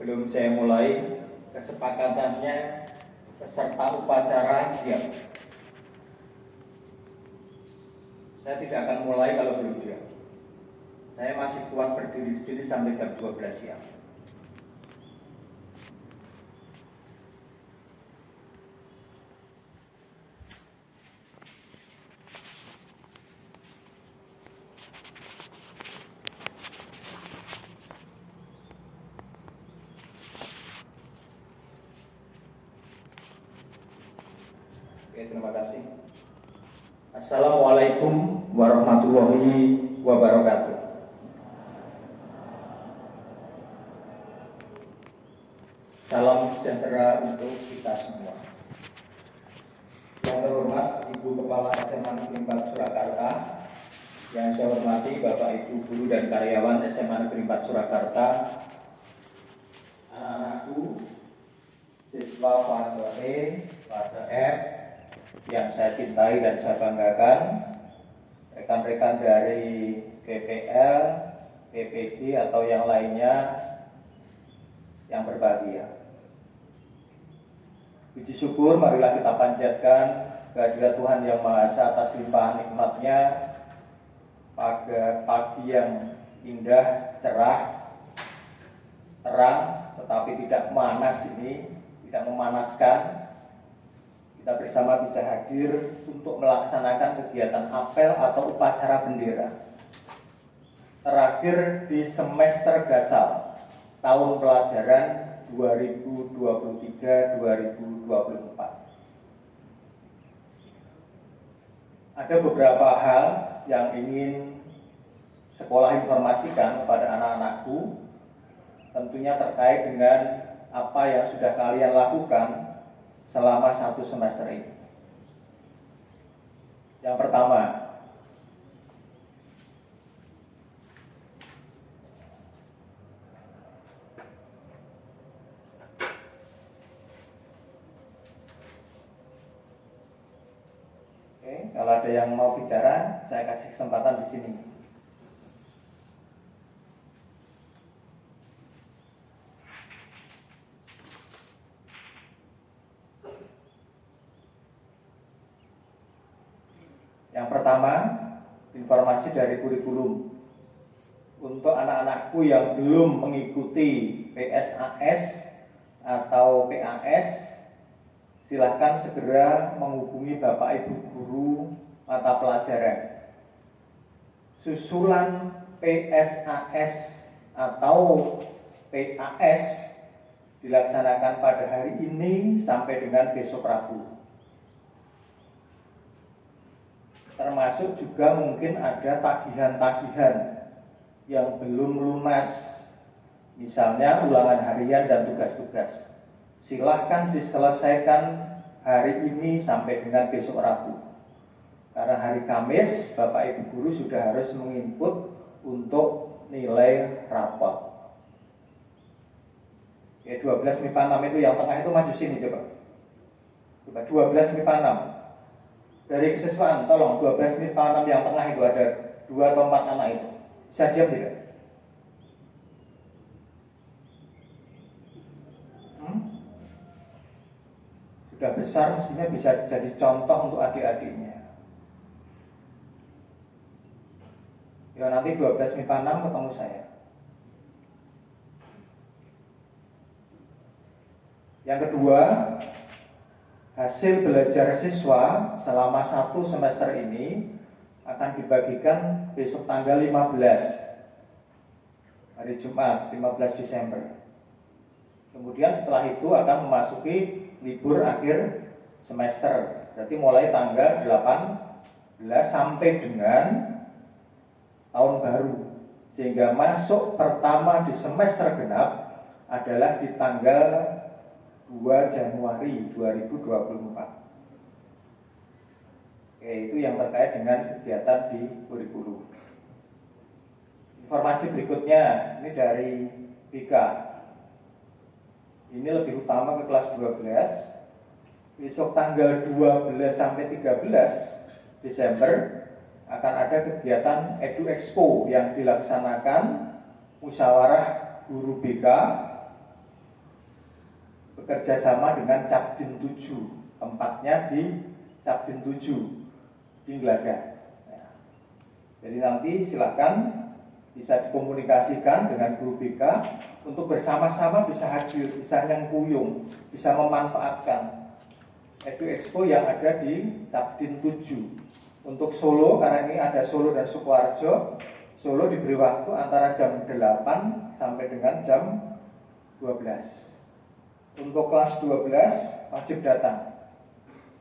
Sebelum saya mulai, kesepakatannya peserta upacara diam. Saya tidak akan mulai kalau belum diam. Saya masih kuat berdiri di sini sampai jam 12 siang. Terima kasih. Assalamualaikum warahmatullahi wabarakatuh. Salam sejahtera untuk kita semua. Yang terhormat Ibu Kepala SMA Negeri 4 Surakarta, yang saya hormati Bapak Ibu guru dan karyawan SMA Negeri 4 Surakarta, anak-anakku, siswa fase E, fase F, yang saya cintai dan saya banggakan, rekan-rekan dari PPL, PPG atau yang lainnya yang berbahagia. Puji syukur marilah kita panjatkan kehadirat Tuhan Yang Maha Esa atas limpahan nikmat-Nya pada pagi yang indah, cerah, terang, tetapi tidak panas ini, tidak memanaskan. Kita bersama bisa hadir untuk melaksanakan kegiatan apel atau upacara bendera terakhir di semester Gasal tahun pelajaran 2023-2024. Ada beberapa hal yang ingin sekolah informasikan kepada anak-anakku, tentunya terkait dengan apa yang sudah kalian lakukan selama 1 semester ini. Yang pertama, kalau ada yang mau bicara, saya kasih kesempatan di sini. Yang pertama, informasi dari kurikulum. Untuk anak-anakku yang belum mengikuti PSAS atau PAS, silahkan segera menghubungi Bapak Ibu Guru mata pelajaran. Susulan PSAS atau PAS dilaksanakan pada hari ini sampai dengan besok Rabu. Termasuk juga mungkin ada tagihan-tagihan yang belum lunas, misalnya ulangan harian dan tugas-tugas. Silahkan diselesaikan hari ini sampai dengan besok Rabu. Karena hari Kamis, Bapak Ibu Guru sudah harus menginput untuk nilai rapot. Oke, 12 MIPA 6 itu yang tengah itu maju sini coba. Coba 12 MIPA 6. Dari kesiswaan, tolong 12 MIPA 6 yang tengah itu ada 2 atau 4 anak itu. Bisa diam tidak? Sudah besar mestinya bisa jadi contoh untuk adik-adiknya. Ya nanti 12 MIPA 6 ketemu saya. Yang kedua, hasil belajar siswa selama 1 semester ini akan dibagikan besok tanggal 15, hari Jumat, 15 Desember. Kemudian setelah itu akan memasuki libur akhir semester. Berarti mulai tanggal 18 sampai dengan tahun baru. Sehingga masuk pertama di semester genap adalah di tanggal 2 Januari 2024. Oke, itu yang terkait dengan kegiatan di kurikulum. Informasi berikutnya ini dari BK. Ini lebih utama ke kelas 12. Besok tanggal 12 sampai 13 Desember akan ada kegiatan Edu Expo yang dilaksanakan musyawarah guru BK bekerja sama dengan Capdin 7, tempatnya di Capdin 7 di Glada. Ya. Jadi nanti silakan bisa dikomunikasikan dengan guru BK untuk bersama-sama bisa hadir, bisa nyengkuyung, bisa memanfaatkan Edu Expo yang ada di Capdin 7. Untuk Solo, karena ini ada Solo dan Sukoharjo, Solo diberi waktu antara jam 8 sampai dengan jam 12. Untuk kelas 12 wajib datang.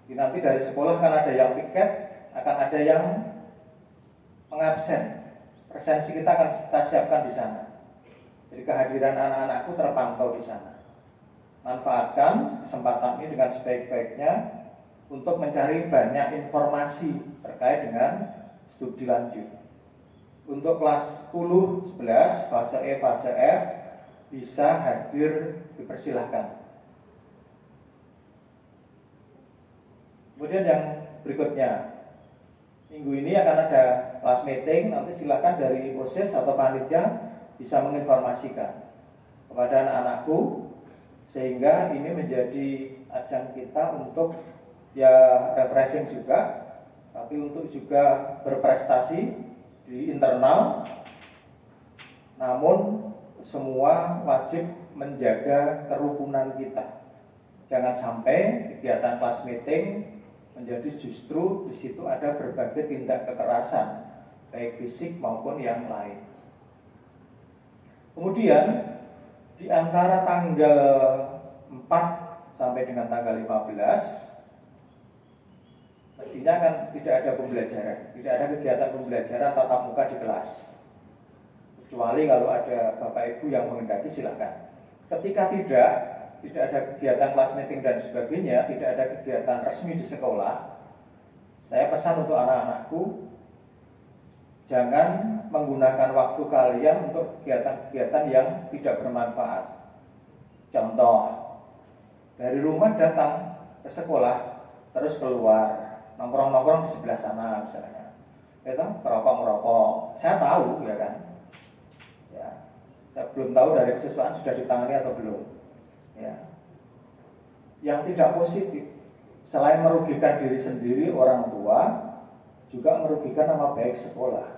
Jadi nanti dari sekolah kan ada yang piket, akan ada yang mengabsen. Presensi kita akan kita siapkan di sana. Jadi kehadiran anak-anakku terpantau di sana. Manfaatkan kesempatan ini dengan sebaik-baiknya untuk mencari banyak informasi terkait dengan studi lanjut. Untuk kelas 10, 11, fase E, fase F bisa hadir, dipersilahkan. Kemudian yang berikutnya, minggu ini akan ada kelas meeting. Nanti silakan dari OSIS atau panitia bisa menginformasikan kepada anak-anakku, sehingga ini menjadi ajang kita untuk ya refreshing juga, tapi untuk juga berprestasi di internal. Namun semua wajib menjaga kerukunan kita. Jangan sampai kegiatan kelas meeting menjadi justru di situ ada berbagai tindak kekerasan, baik fisik maupun yang lain. Kemudian di antara tanggal 4 sampai dengan tanggal 15 mestinya kan tidak ada pembelajaran, tidak ada kegiatan pembelajaran tatap muka di kelas. Kecuali kalau ada Bapak Ibu yang menghendaki silakan. Ketika tidak ada kegiatan kelas meeting dan sebagainya, tidak ada kegiatan resmi di sekolah, saya pesan untuk anak-anakku, jangan menggunakan waktu kalian untuk kegiatan-kegiatan yang tidak bermanfaat. Contoh, dari rumah datang ke sekolah, terus keluar, nongkrong-nongkrong di sebelah sana misalnya, itu merokok-merokok. Saya tahu ya kan, ya, saya belum tahu dari kesesuaian sudah ditangani atau belum. Ya. Yang tidak positif, selain merugikan diri sendiri, orang tua, juga merugikan nama baik sekolah.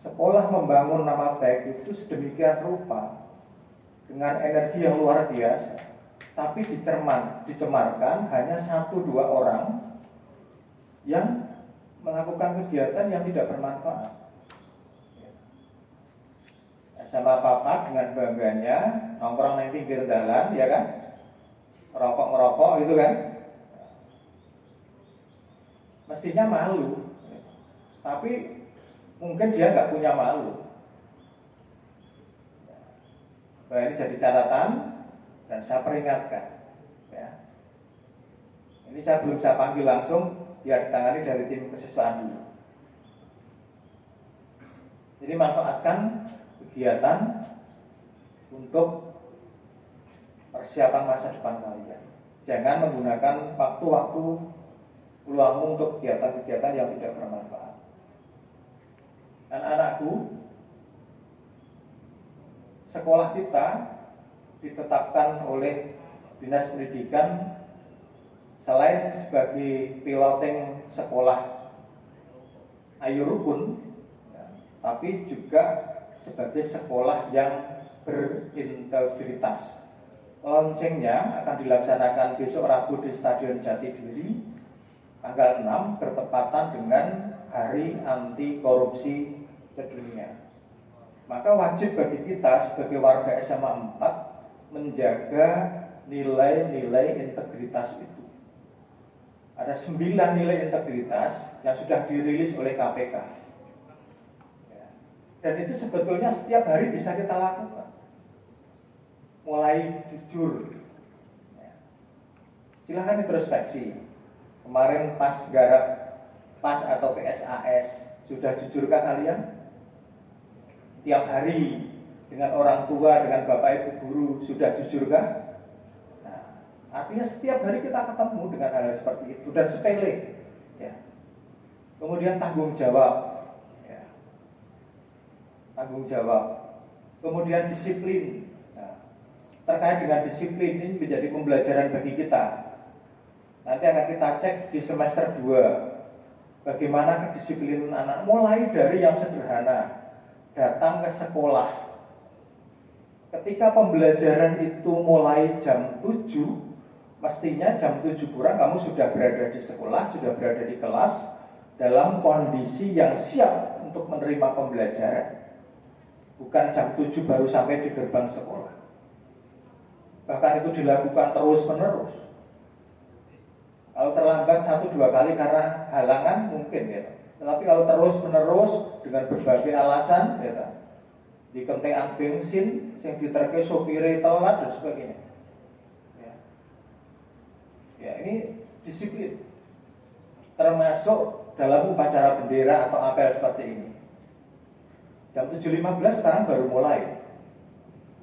Sekolah membangun nama baik itu sedemikian rupa dengan energi yang luar biasa, tapi dicemarkan hanya 1-2 orang yang melakukan kegiatan yang tidak bermanfaat. Sama papa dengan bangganya nongkrong di pinggir jalan, ya kan, ngerokok gitu kan, mestinya malu, tapi mungkin dia nggak punya malu. Nah, ini jadi catatan dan saya peringatkan, ya. Ini saya belum saya panggil langsung, biar ditangani dari tim kesiswaan dulu. Jadi manfaatkan kegiatan untuk persiapan masa depan kalian. Jangan menggunakan waktu-waktu luangmu untuk kegiatan-kegiatan yang tidak bermanfaat. Anak-anakku, sekolah kita ditetapkan oleh Dinas Pendidikan selain sebagai piloting sekolah Ayu Rukun, ya, tapi juga sebagai sekolah yang berintegritas. Launchingnya akan dilaksanakan besok Rabu di Stadion Jatidiri tanggal 6 bertepatan dengan Hari Anti Korupsi Sedunia. Maka wajib bagi kita sebagai warga SMA 4 menjaga nilai-nilai integritas itu. Ada 9 nilai integritas yang sudah dirilis oleh KPK. Dan itu sebetulnya setiap hari bisa kita lakukan. Mulai jujur, silahkan introspeksi. Kemarin pas garap PAS atau PSAS, sudah jujurkah kalian? Tiap hari dengan orang tua, dengan bapak ibu guru, sudah jujurkah? Nah, artinya setiap hari kita ketemu dengan hal seperti itu dan sepele. Ya. Kemudian tanggung jawab. Tanggung jawab, kemudian disiplin. Nah, terkait dengan disiplin ini menjadi pembelajaran bagi kita. Nanti akan kita cek di semester 2 bagaimana kedisiplinan anak, mulai dari yang sederhana, datang ke sekolah. Ketika pembelajaran itu mulai jam 7, mestinya jam 7 kurang kamu sudah berada di sekolah, sudah berada di kelas, dalam kondisi yang siap untuk menerima pembelajaran. Bukan jam 7 baru sampai di gerbang sekolah. Bahkan itu dilakukan terus-menerus. Kalau terlambat 1-2 kali karena halangan mungkin ya. Tetapi kalau terus-menerus dengan berbagai alasan ya, dikentekan bensin, yang diterke sopire telat dan sebagainya. Ya, ini disiplin. Termasuk dalam upacara bendera atau apel seperti ini. Jam 7.15 sekarang baru mulai.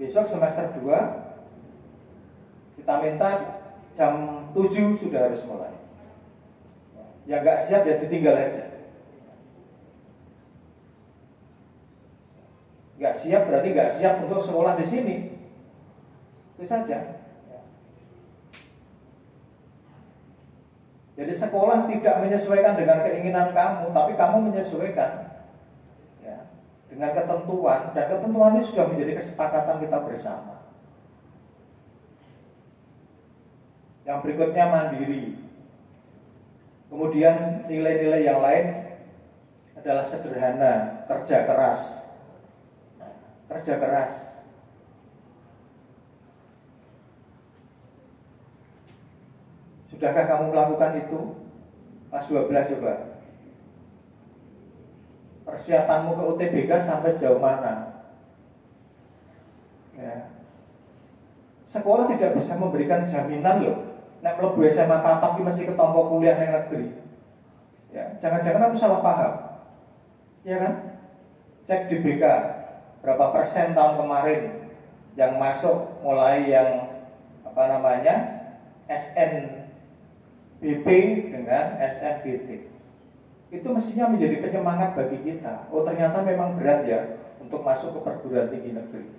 Besok semester 2 kita minta jam 7 sudah harus mulai. Yang nggak siap ya ditinggal aja. Nggak siap berarti nggak siap untuk sekolah di sini. Itu saja. Jadi sekolah tidak menyesuaikan dengan keinginan kamu, tapi kamu menyesuaikan ya, dengan ketentuan, dan ketentuan ini sudah menjadi kesepakatan kita bersama. Yang berikutnya mandiri. Kemudian nilai-nilai yang lain adalah sederhana, kerja keras. Kerja keras. Sudahkah kamu melakukan itu? Kelas 12 coba. Persiapanmu ke UTBK sampai sejauh mana? Ya. Sekolah tidak bisa memberikan jaminan loh. Nek mlebu SMA papat iki mesti ketompo kuliah yang negeri. Ya, jangan-jangan aku salah paham. Ya kan? Cek di BK berapa persen tahun kemarin yang masuk mulai yang SNBP dengan SNBT. Itu mestinya menjadi penyemangat bagi kita. Oh, ternyata memang berat ya untuk masuk ke perguruan tinggi negeri.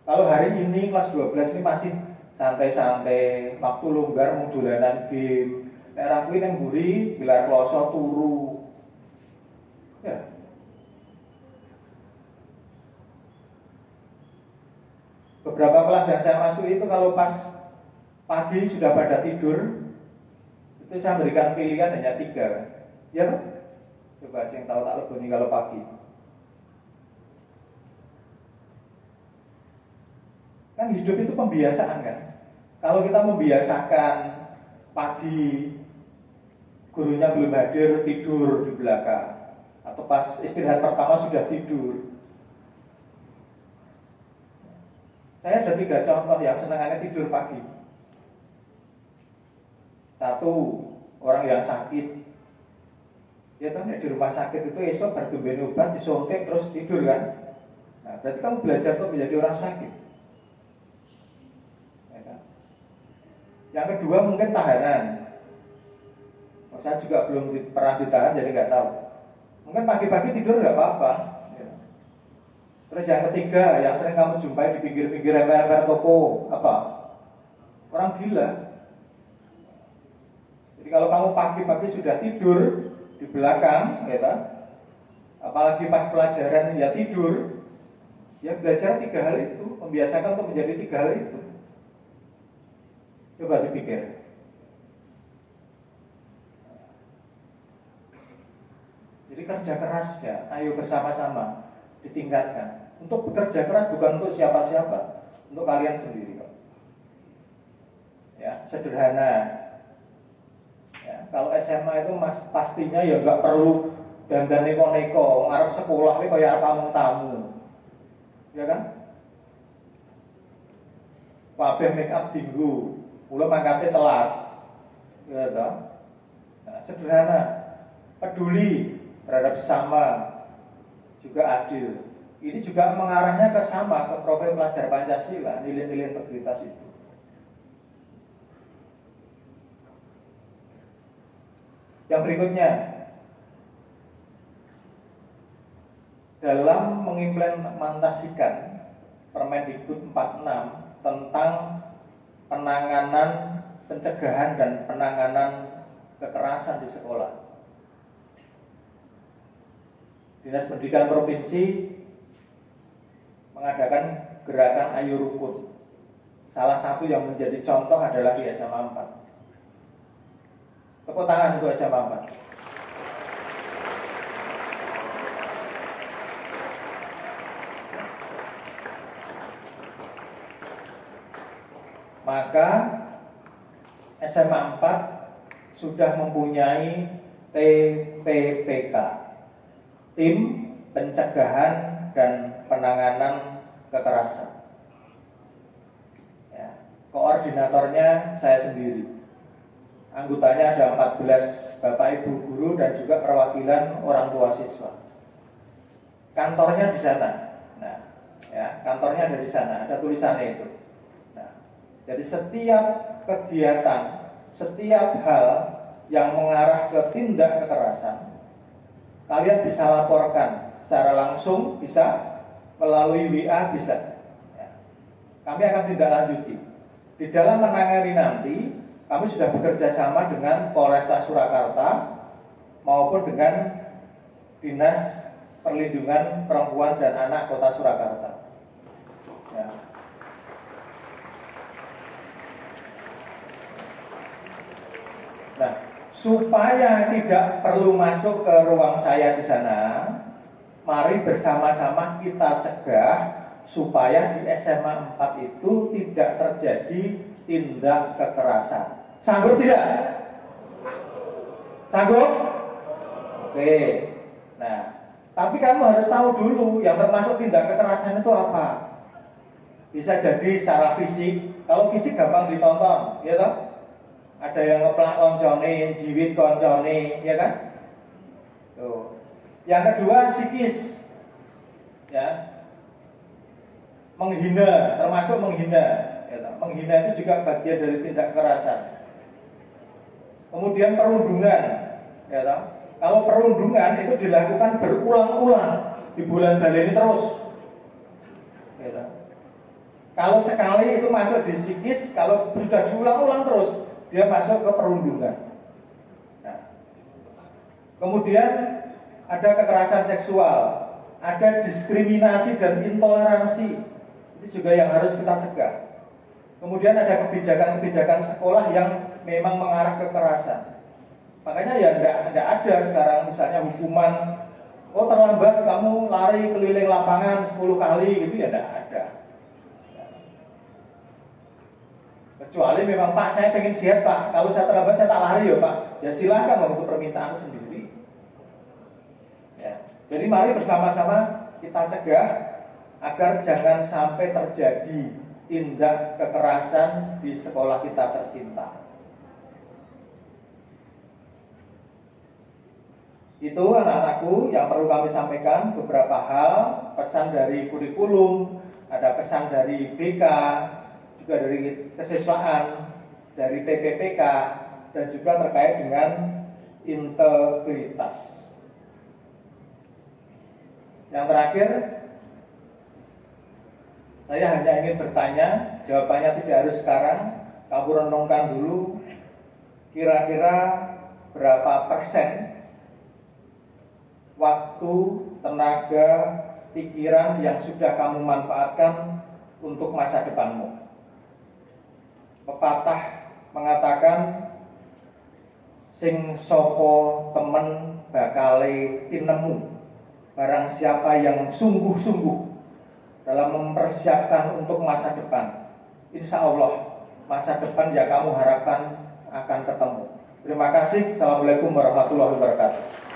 Kalau hari ini kelas 12 ini masih santai-santai, waktu longgar mau dolanan game, daerah kuwi nang mburi gelar kloso turu. Ya. Beberapa kelas yang saya masuk itu kalau pas pagi sudah pada tidur, itu saya berikan pilihan hanya 3. Ya, coba sing tahu tak leboni kalau pagi. Kan hidup itu pembiasaan kan. Kalau kita membiasakan pagi gurunya belum hadir tidur di belakang, atau pas istirahat pertama sudah tidur. Saya ada 3 contoh yang senangannya tidur pagi. 1, orang yang sakit. Ya tahu di rumah sakit itu esok bertumben obat disuntik terus tidur kan. Nah, berarti kamu belajar untuk menjadi orang sakit. Yang kedua mungkin tahanan. Saya juga belum pernah ditahan jadi nggak tahu. Mungkin pagi-pagi tidur nggak apa-apa. Ya. Terus yang ketiga yang sering kamu jumpai di pinggir-pinggir emper-emper toko apa? Orang gila. Jadi kalau kamu pagi-pagi sudah tidur di belakang, ya, apalagi pas pelajaran ya tidur, ya belajar 3 hal itu, membiasakan untuk menjadi 3 hal itu. Coba dipikir. Jadi kerja keras ya, ayo bersama-sama ditingkatkan. Untuk bekerja keras bukan untuk siapa-siapa, untuk kalian sendiri kok. Ya, sederhana. Ya, kalau SMA itu pastinya ya nggak perlu dandan neko-neko, ngarep sekolah ini kayak tamu-tamu. Ya kan? Kabeh make up dinggo. Mula mangkatnya telat, ya toh. Nah, sederhana, peduli terhadap sesama, juga adil. Ini juga mengarahnya ke sama, ke profil pelajar Pancasila, nilai-nilai integritas itu. Yang berikutnya, dalam mengimplementasikan Permendikbud 46 tentang penanganan, pencegahan dan penanganan kekerasan di sekolah. Dinas Pendidikan Provinsi mengadakan gerakan Ayo Rukun. Salah satu yang menjadi contoh adalah di SMA 4. Tepuk tangan untuk SMA 4. Maka SMA 4 sudah mempunyai TPPK, Tim Pencegahan dan Penanganan Kekerasan. Ya, koordinatornya saya sendiri. Anggotanya ada 14 Bapak Ibu guru dan juga perwakilan orang tua siswa. Kantornya di sana. Nah, ya, kantornya ada di sana, ada tulisannya itu. Jadi setiap kegiatan, setiap hal yang mengarah ke tindak kekerasan, kalian bisa laporkan secara langsung, bisa melalui WA, bisa. Ya. Kami akan tindak lanjuti. Di dalam menangani nanti, kami sudah bekerja sama dengan Polresta Surakarta maupun dengan Dinas Perlindungan Perempuan dan Anak Kota Surakarta. Ya. Nah, supaya tidak perlu masuk ke ruang saya di sana, mari bersama-sama kita cegah supaya di SMA 4 itu tidak terjadi tindak kekerasan. Sanggup tidak? Sanggup? Oke. Nah, tapi kamu harus tahu dulu yang termasuk tindak kekerasan itu apa. Bisa jadi secara fisik. Kalau fisik gampang ditonton, ya toh? Ada yang ngeplak koncone, jiwit koncone, ya kan? Tuh. Yang kedua psikis, ya, menghina, termasuk menghina. Ya, menghina itu juga bagian dari tindak kekerasan. Kemudian perundungan, ya, kalau perundungan itu dilakukan berulang-ulang di bulan baleni terus. Ya, kalau sekali itu masuk di psikis, kalau sudah diulang-ulang terus, dia masuk ke perundungan. Nah, kemudian ada kekerasan seksual, ada diskriminasi dan intoleransi. Itu juga yang harus kita cegah. Kemudian ada kebijakan-kebijakan sekolah yang memang mengarah ke kekerasan. Makanya ya enggak ada sekarang misalnya hukuman, oh terlambat kamu lari keliling lapangan 10 kali gitu, ya enggak ada. Kecuali memang Pak saya pengen sehat Pak, kalau saya terlambat saya tak lari ya Pak, ya silahkan untuk permintaan sendiri. Ya. Jadi mari bersama-sama kita cegah agar jangan sampai terjadi tindak kekerasan di sekolah kita tercinta. Itu anak-anakku yang perlu kami sampaikan, beberapa hal, pesan dari kurikulum, ada pesan dari BK, juga dari kesiswaan, dari TPPK, dan juga terkait dengan integritas. Yang terakhir, saya hanya ingin bertanya, jawabannya tidak harus sekarang, kamu renungkan dulu, kira-kira berapa persen waktu, tenaga, pikiran yang sudah kamu manfaatkan untuk masa depanmu. Pepatah mengatakan sing sopo temen bakale tinemu. Barang siapa yang sungguh-sungguh dalam mempersiapkan untuk masa depan, insya Allah masa depan yang kamu harapkan akan ketemu. Terima kasih. Assalamualaikum warahmatullahi wabarakatuh.